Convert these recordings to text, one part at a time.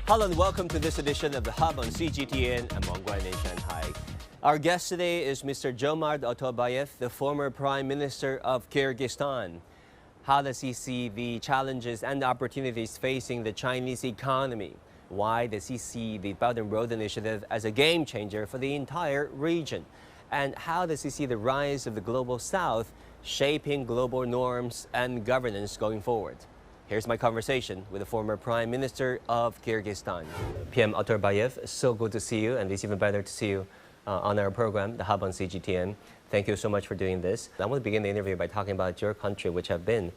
Hello and welcome to this edition of The Hub on CGTN. I'm Wang Guan in Shanghai. Our guest today is Mr. Djoomart Otorbaev, the former Prime Minister of Kyrgyzstan. How does he see the challenges and opportunities facing the Chinese economy? Why does he see the Belt and Road Initiative as a game changer for the entire region? And how does he see the rise of the Global South shaping global norms and governance going forward? Here's my conversation with the former Prime Minister of Kyrgyzstan. PM Otorbaev, so good to see you, and it's even better to see you on our program, The Hub on CGTN. Thank you so much for doing this. I want to begin the interview by talking about your country, which have been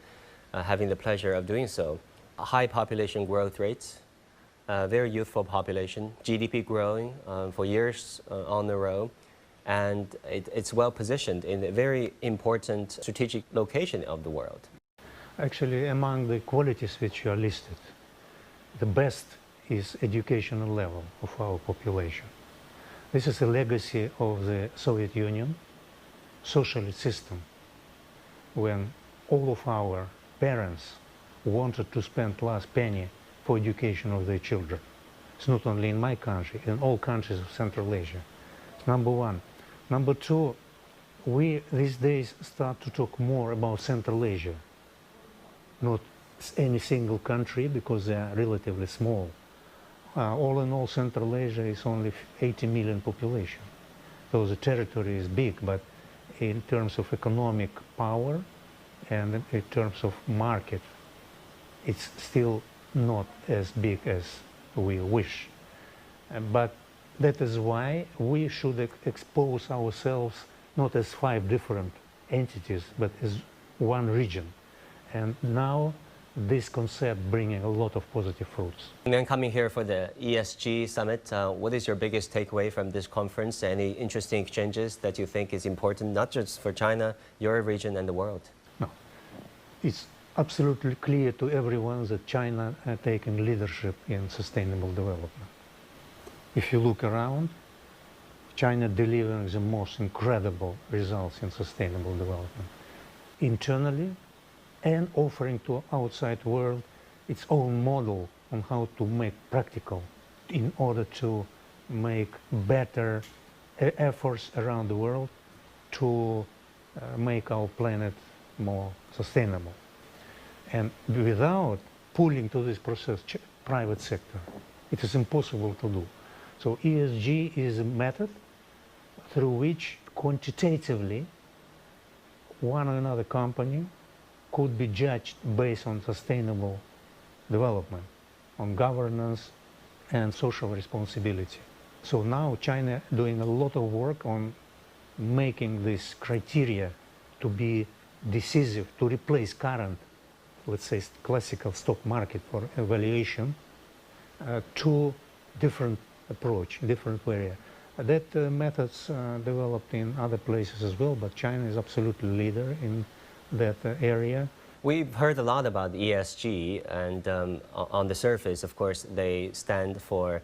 having the pleasure of doing so. High population growth rates, very youthful population, GDP growing for years on the row, and it's well positioned in a very important strategic location of the world. Actually, among the qualities which are listed, the best is educational level of our population. This is a legacy of the Soviet Union socialist system, when all of our parents wanted to spend last penny for education of their children. It's not only in my country, in all countries of Central Asia. It's number one. Number two, we these days start to talk more about Central Asia. Not any single country, because they are relatively small. All in all, Central Asia is only 80 million population. So the territory is big, but in terms of economic power and in terms of market, it's still not as big as we wish. But that is why we should expose ourselves not as 5 different entities, but as one region. And now this concept bringing a lot of positive fruits. And then coming here for the ESG summit, what is your biggest takeaway from this conference? Any interesting exchanges that you think is important, not just for China, your region and the world? No, it's absolutely clear to everyone that China are taking leadership in sustainable development. If you look around, China delivering the most incredible results in sustainable development. Internally, and offering to outside world its own model on how to make practical in order to make better efforts around the world to make our planet more sustainable. And without pulling to this process private sector, it is impossible to do. So ESG is a method through which quantitatively one or another company could be judged based on sustainable development, on governance and social responsibility. So now China doing a lot of work on making this criteria to be decisive, to replace current, let's say, classical stock market for evaluation, to different approach, different area. That methods developed in other places as well, but China is absolutely leader in that area. We've heard a lot about ESG, and on the surface, of course, they stand for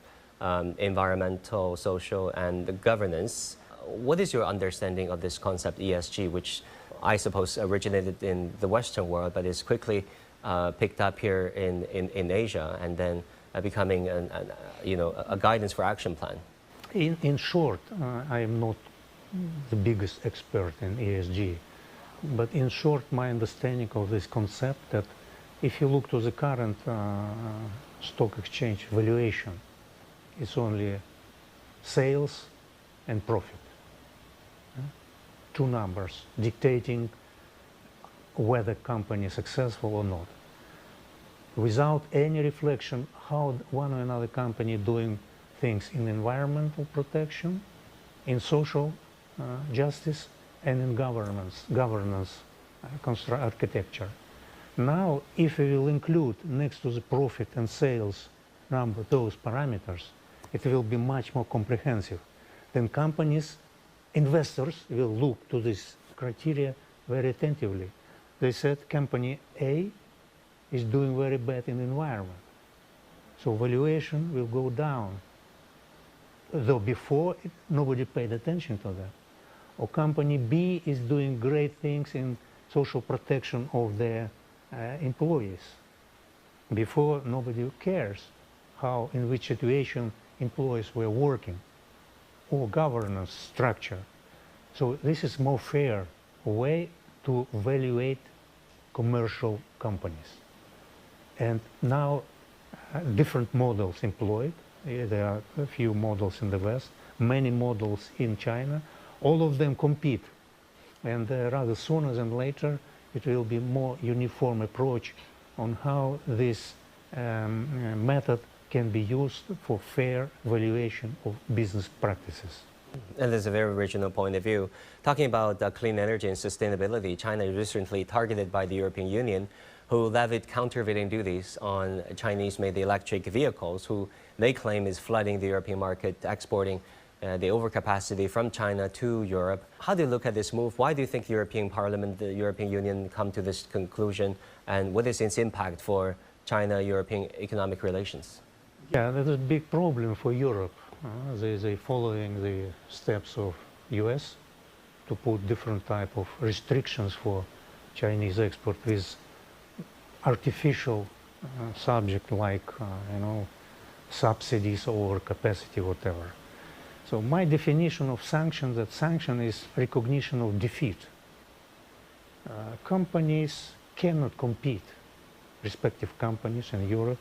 environmental, social, and governance. What is your understanding of this concept ESG, which I suppose originated in the Western world, but is quickly picked up here in Asia, and then becoming a guidance for action plan? In short, I am not the biggest expert in ESG. But in short, my understanding of this concept that if you look to the current stock exchange valuation, it's only sales and profit. Two numbers dictating whether company is successful or not. Without any reflection how one or another company doing things in environmental protection, in social justice, and in governance architecture. Now, if we will include next to the profit and sales number those parameters, it will be much more comprehensive. Then companies, investors will look to this criteria very attentively. They said company A is doing very bad in environment, so valuation will go down. Though before nobody paid attention to that. Or company B is doing great things in social protection of their employees. Before, nobody cares how, in which situation employees were working, or governance structure. So this is more fair way to evaluate commercial companies. And now different models employed. There are a few models in the West, many models in China. All of them compete. And rather sooner than later, it will be more uniform approach on how this method can be used for fair valuation of business practices. And there's a very original point of view. Talking about clean energy and sustainability, China is recently targeted by the European Union, who levied countervailing duties on Chinese-made electric vehicles, who they claim is flooding the European market, exporting the overcapacity from China to Europe. How do you look at this move? Why do you think the European Parliament, the European Union come to this conclusion? And what is its impact for China-European economic relations? Yeah, that's a big problem for Europe. They're following the steps of US to put different type of restrictions for Chinese export with artificial subject like, subsidies or capacity, whatever. So my definition of sanction, that sanction is recognition of defeat. Companies cannot compete, respective companies in Europe,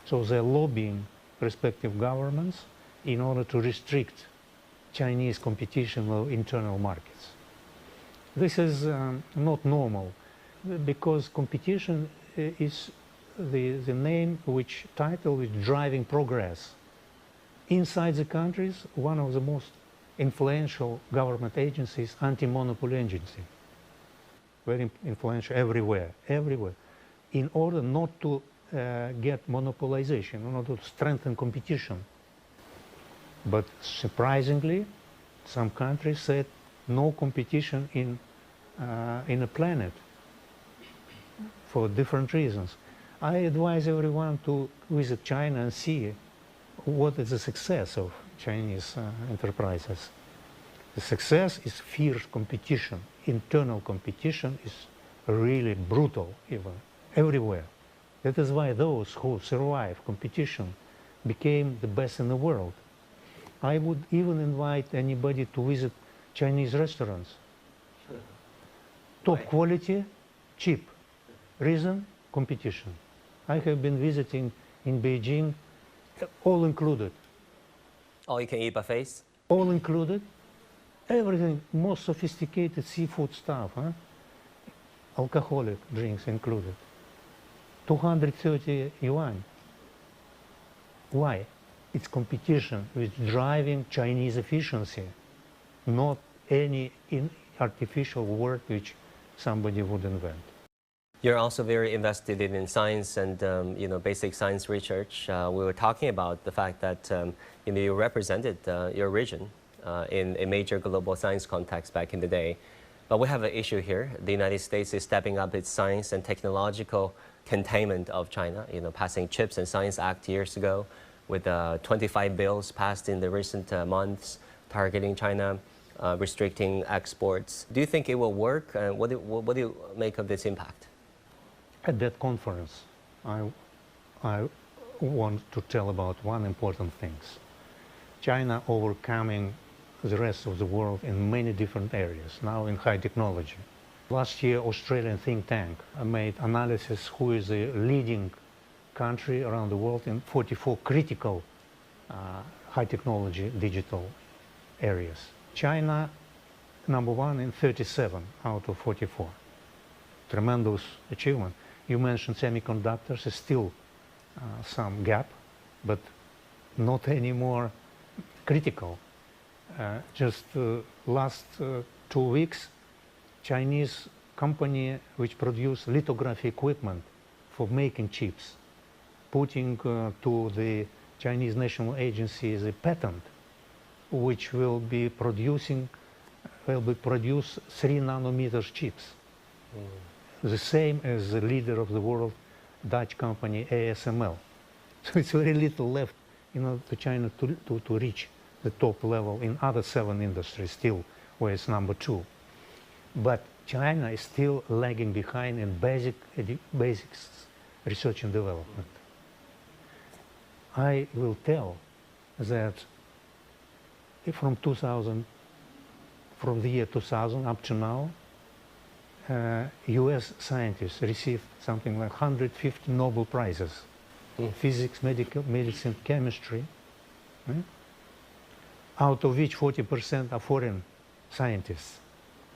so they're lobbying respective governments in order to restrict Chinese competition of internal markets. This is not normal, because competition is the name which title is driving progress. Inside the countries, one of the most influential government agencies, anti-monopoly agency, very influential everywhere, in order not to get monopolization, in order to strengthen competition. But surprisingly, some countries said no competition in a planet for different reasons. I advise everyone to visit China and see what is the success of Chinese enterprises. The success is fierce competition. Internal competition is really brutal, even everywhere. That is why those who survive competition became the best in the world. I would even invite anybody to visit Chinese restaurants. Top quality, cheap. Reason? Competition. I have been visiting in Beijing, all included. All you can eat buffets? All included. Everything, most sophisticated seafood stuff, alcoholic drinks included. 230 yuan. Why? It's competition with driving Chinese efficiency, not any artificial word which somebody would invent. You're also very invested in science and basic science research. We were talking about the fact that you represented your region in a major global science context back in the day. But we have an issue here. The United States is stepping up its science and technological containment of China, passing CHIPS and Science Act years ago, with 25 bills passed in the recent months targeting China, restricting exports. Do you think it will work? What do you make of this impact? At that conference, I want to tell about one important thing. China overcoming the rest of the world in many different areas, now in high technology. Last year, Australian think tank made analysis who is the leading country around the world in 44 critical high technology digital areas. China, number one in 37 out of 44. Tremendous achievement. You mentioned semiconductors, is still some gap, but not anymore critical. Just last 2 weeks, Chinese company which produce lithography equipment for making chips, putting to the Chinese National Agency the patent, which will be produce 3 nanometers chips. The same as the leader of the world, Dutch company ASML. So it's very little left for China to reach the top level in other 7 industries still, where it's number 2. But China is still lagging behind in basics research and development. I will tell that from the year 2000 up to now, US scientists received something like 150 Nobel Prizes. Physics, medicine, chemistry, out of which 40% are foreign scientists,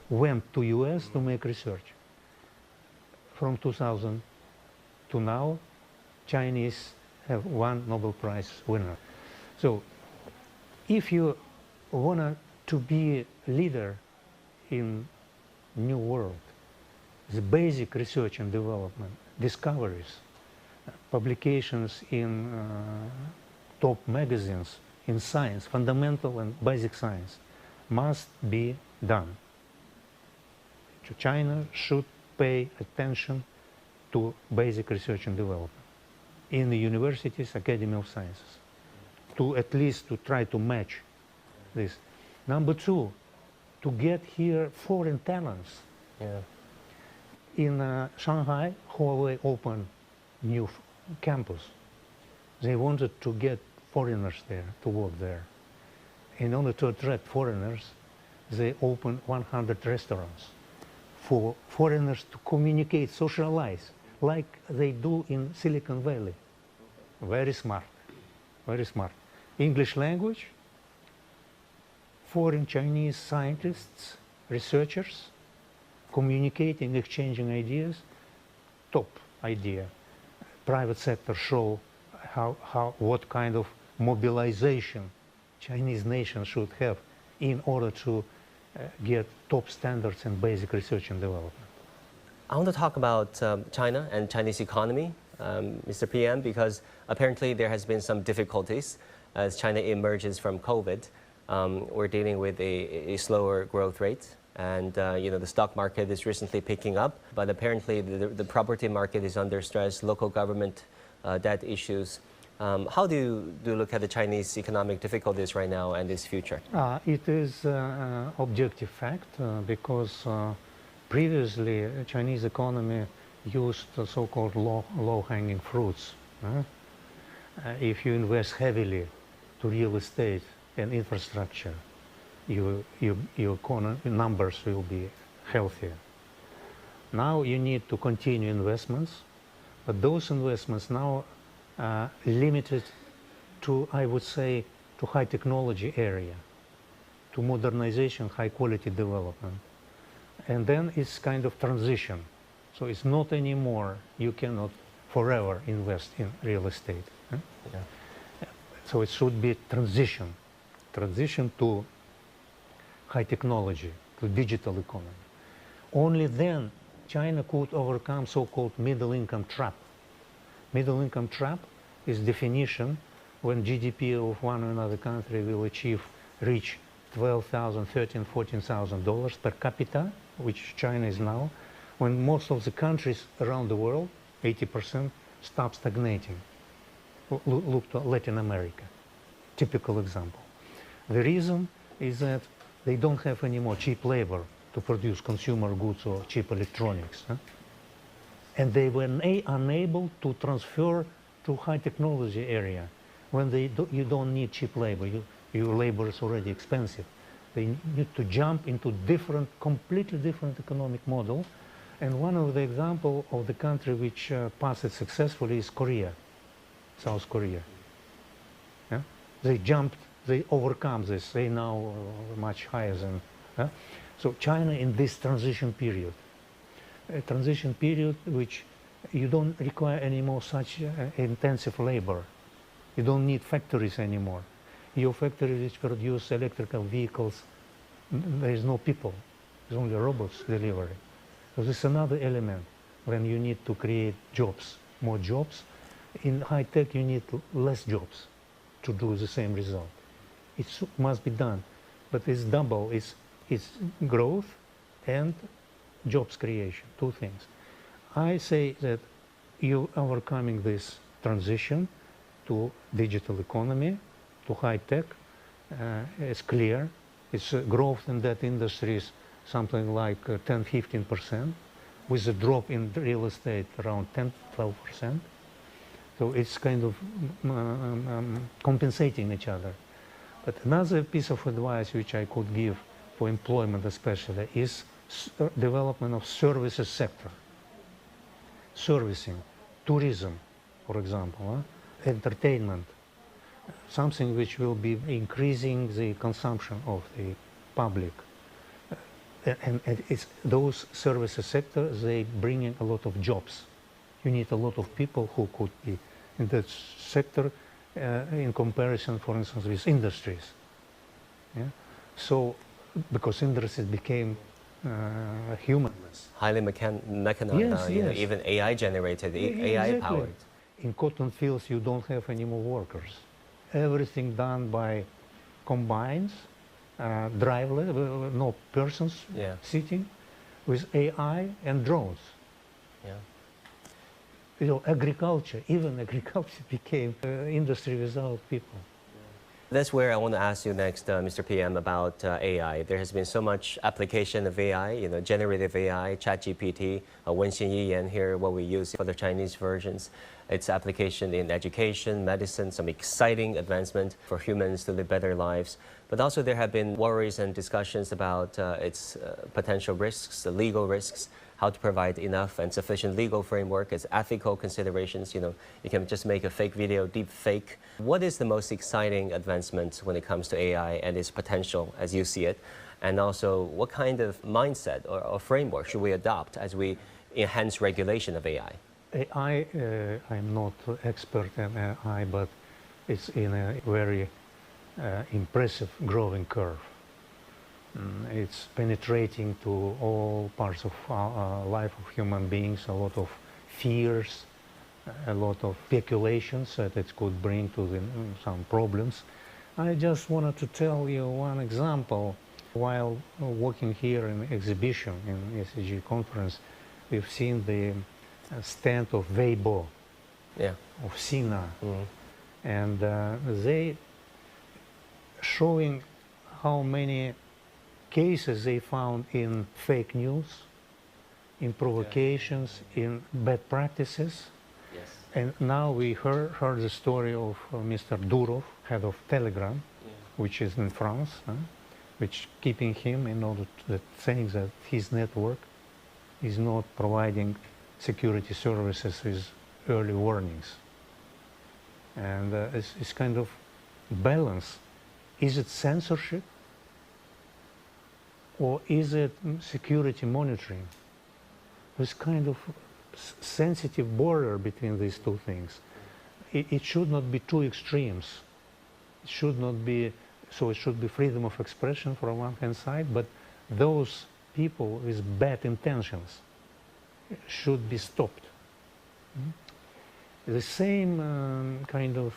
went to US to make research. From 2000 to now, Chinese have one Nobel Prize winner. So if you want to be a leader in new world, the basic research and development, discoveries, publications in top magazines in science, fundamental and basic science, must be done. China should pay attention to basic research and development in the universities, Academy of Sciences, to at least to try to match this. Number two, to get here foreign talents. Yeah. In Shanghai, Huawei opened new campus. They wanted to get foreigners there, to work there. In order to attract foreigners, they opened 100 restaurants for foreigners to communicate, socialize, like they do in Silicon Valley. Very smart, very smart. English language, foreign Chinese scientists, researchers, communicating, exchanging ideas, top idea. Private sector show what kind of mobilization Chinese nation should have in order to get top standards in basic research and development. I want to talk about China and Chinese economy, Mr. PM, because apparently there has been some difficulties as China emerges from COVID. We're dealing with a slower growth rate, and the stock market is recently picking up, but apparently the property market is under stress, local government debt issues. How do you look at the Chinese economic difficulties right now and its future? It is objective fact because previously Chinese economy used so-called low-hanging fruits. If you invest heavily to real estate and infrastructure, your economy numbers will be healthier. Now you need to continue investments, but those investments now are limited to, I would say, to high technology area, to modernization, high quality development. And then it's kind of transition. So it's not anymore, you cannot forever invest in real estate. Yeah. So it should be transition to high technology, to digital economy. Only then China could overcome so-called middle income trap. Middle income trap is definition when GDP of one or another country will reach $12,000, $13,000, $14,000 per capita, which China is now, when most of the countries around the world, 80%, stop stagnating. Look to Latin America, typical example. The reason is that they don't have any more cheap labor to produce consumer goods or cheap electronics. And they were unable to transfer to high technology area when you don't need cheap labor. Your labor is already expensive. They need to jump into completely different economic model. And one of the examples of the country which passed it successfully is Korea, South Korea. Yeah? They overcome this. They now much higher than. So China in this transition period, a transition period which you don't require any more such intensive labor. You don't need factories anymore. Your factories which produce electrical vehicles, there is no people. There's only robots delivering. So this is another element when you need to create jobs, more jobs. In high tech, you need less jobs to do the same result. It must be done, but it's double. It's growth and jobs creation, two things. I say that you overcoming this transition to digital economy, to high tech, is clear. Its growth in that industry is something like 10-15%, with a drop in real estate around 10-12%. So it's kind of compensating each other. But another piece of advice which I could give for employment especially is development of services sector. Servicing, tourism, for example, entertainment, something which will be increasing the consumption of the public. And it's those services sectors, they bring in a lot of jobs. You need a lot of people who could be in that sector in comparison, for instance, with industries. Yeah? So, because industries became humanless. Highly mechanized, Yes, you know, yes. even AI generated, AI Exactly. powered. In cotton fields, you don't have any more workers. Everything done by combines, driverless, no persons Yeah. sitting, with AI and drones. Yeah. You know, agriculture, even agriculture became industry without people. That's where I want to ask you next, Mr. PM, about AI. There has been so much application of AI, you know, generative AI, ChatGPT, Wenxin Yiyan here, what we use for the Chinese versions. Its application in education, medicine, some exciting advancement for humans to live better lives. But also there have been worries and discussions about its potential risks, the legal risks, how to provide enough and sufficient legal framework, its ethical considerations. You know, you can just make a fake video, deep fake. What is the most exciting advancement when it comes to AI and its potential as you see it? And also, what kind of mindset or framework should we adopt as we enhance regulation of AI? AI, I'm not expert in AI, but it's in a very impressive growing curve. It's penetrating to all parts of life of human beings, a lot of fears, a lot of speculations that it could bring to some problems. I just wanted to tell you one example. While working here in the exhibition in ESG conference, we've seen the stand of Weibo, Yeah. of Sina, Mm-hmm. and they showing how many cases they found in fake news, in provocations, in bad practices. Yes. And now we heard the story of Mr. Durov, head of Telegram, which is in France, which keeping him in order to saying that his network is not providing security services with early warnings. And it's kind of balance. Is it censorship? Or is it security monitoring? There's kind of sensitive border between these two things. It should not be two extremes. It should not be, so it should be freedom of expression from one hand side, but those people with bad intentions should be stopped. The same kind of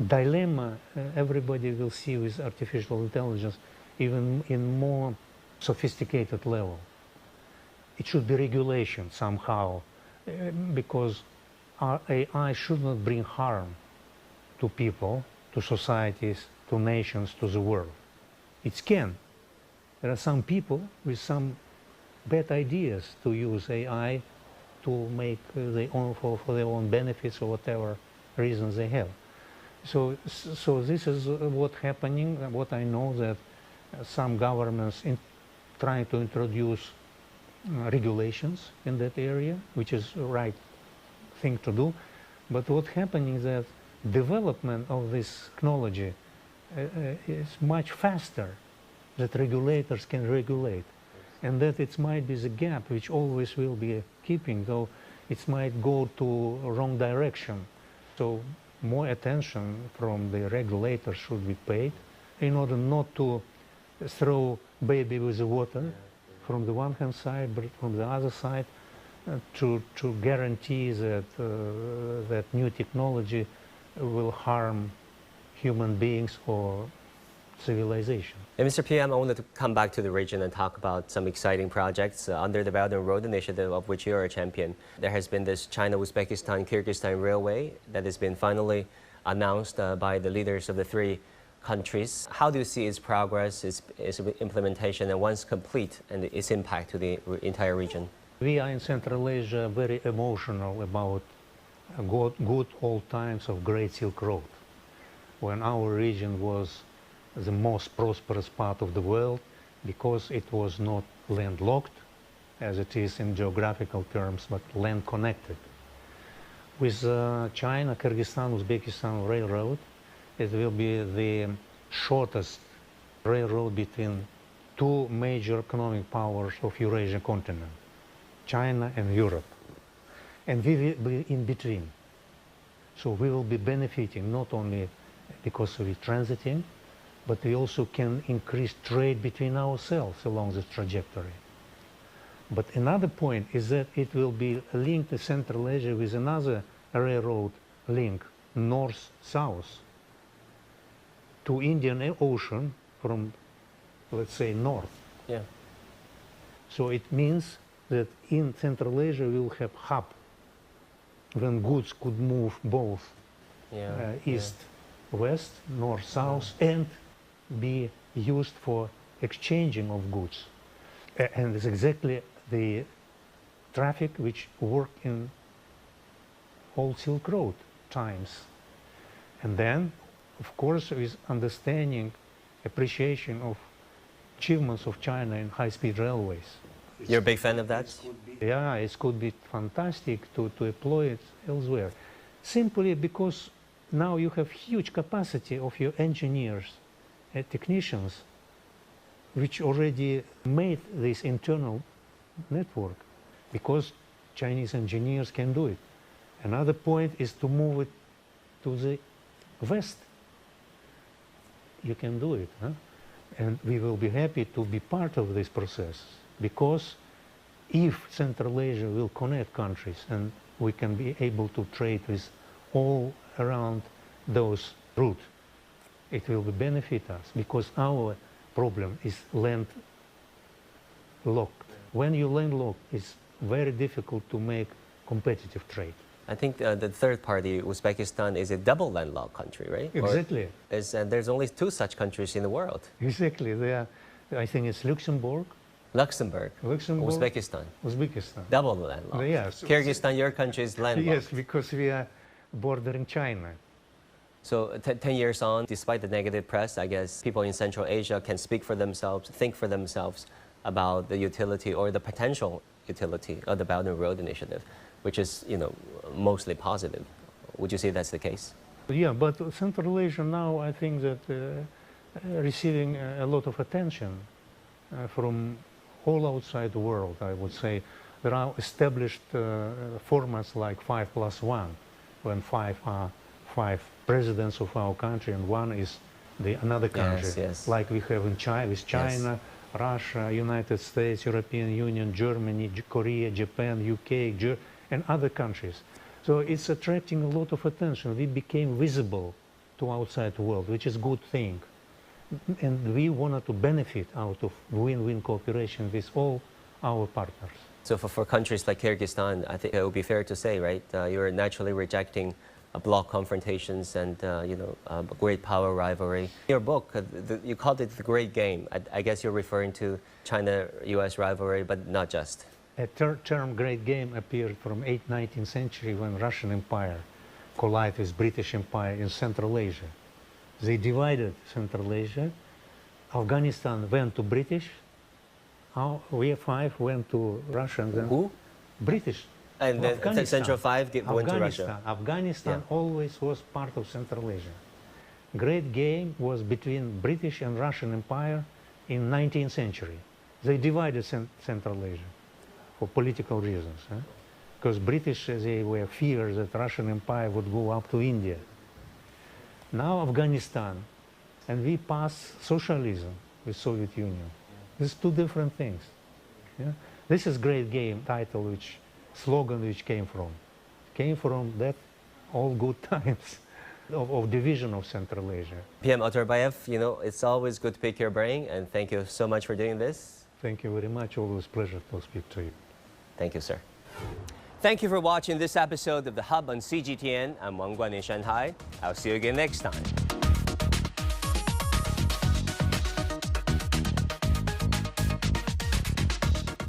dilemma everybody will see with artificial intelligence, even in more sophisticated level. It should be regulation somehow, because our AI should not bring harm to people, to societies, to nations, to the world. It can. There are some people with some bad ideas to use AI to make their own, for their own benefits or whatever reasons they have. So this is what's happening. What I know that some governments trying to introduce regulations in that area, which is the right thing to do. But what's happening is that development of this technology is much faster that regulators can regulate. And that it might be the gap which always will be keeping, though it might go to a wrong direction. So more attention from the regulators should be paid in order not to throw baby with the water from the one hand side, but from the other side to guarantee that that new technology will harm human beings or civilization. And Mr. PM, I wanted to come back to the region and talk about some exciting projects under the Belt and Road Initiative, of which you are a champion. There has been this China-Uzbekistan-Kyrgyzstan railway that has been finally announced by the leaders of the three countries. How do you see its progress, its implementation, and once complete, and its impact to the entire region? We are in Central Asia very emotional about good old times of Great Silk Road, when our region was the most prosperous part of the world because it was not landlocked, as it is in geographical terms, but land connected. With China-Kyrgyzstan-Uzbekistan railroad, it will be the shortest railroad between two major economic powers of Eurasian continent, China and Europe. And we will be in between. So we will be benefiting not only because of it transiting, but we also can increase trade between ourselves along this trajectory. But another point is that it will be linked to Central Asia with another railroad link, north-south, to Indian Ocean from, let's say, north. Yeah. So it means that in Central Asia we will have hub when goods could move both east, west, north, south, and be used for exchanging of goods. And it's exactly the traffic which worked in old Silk Road times. And then, of course, with understanding, appreciation of achievements of China in high-speed railways. You're a big fan of that? Yeah, it could be fantastic to employ it elsewhere. Simply because now you have huge capacity of your engineers and technicians which already made this internal network because Chinese engineers can do it. Another point is to move it to the west. You can do it, huh? And we will be happy to be part of this process because if Central Asia will connect countries and we can be able to trade with all around those routes, it will benefit us because our problem is landlocked. When you landlocked, it's very difficult to make competitive trade. I think the third party, Uzbekistan, is a double landlocked country, right? Exactly. There's only two such countries in the world. Exactly. I think it's Luxembourg, Uzbekistan. Double landlocked. Yes. Kyrgyzstan, your country is landlocked. Yes, because we are bordering China. So 10 years on, despite the negative press, I guess people in Central Asia can speak for themselves, think for themselves about the utility or the potential utility of the Belt and Road Initiative, which is, mostly positive. Would you say that's the case? Yeah, but Central Asia now, I think that receiving a lot of attention from all outside the world, I would say. There are established formats like 5+1, when five are presidents of our country and one is another country, yes. like we have in China, with China, yes. Russia, United States, European Union, Germany, Korea, Japan, UK, and other countries. So it's attracting a lot of attention. We became visible to outside world, which is a good thing. And we wanted to benefit out of win-win cooperation with all our partners. So for countries like Kyrgyzstan, I think it would be fair to say, right, you're naturally rejecting bloc confrontations and, great power rivalry. In your book, you called it the Great Game. I guess you're referring to China-US rivalry, but not just. A term Great Game appeared from 19th century when Russian Empire collided with British Empire in Central Asia. They divided Central Asia. Afghanistan went to British. We five went to Russia. And then who? British. And then Central Five went to Russia. Afghanistan always was part of Central Asia. Great Game was between British and Russian Empire in 19th century. They divided Central Asia for political reasons. Because British, they were feared that Russian Empire would go up to India. Now Afghanistan, and we passed socialism with Soviet Union. These two different things. Yeah? This is Great Game title, slogan which came from that all good times of division of Central Asia. PM Otorbaev, it's always good to pick your brain, and thank you so much for doing this. Thank you very much. Always pleasure to speak to you. Thank you, sir. Thank you for watching this episode of The Hub on CGTN. I'm Wang Guan in Shanghai. I'll see you again next time.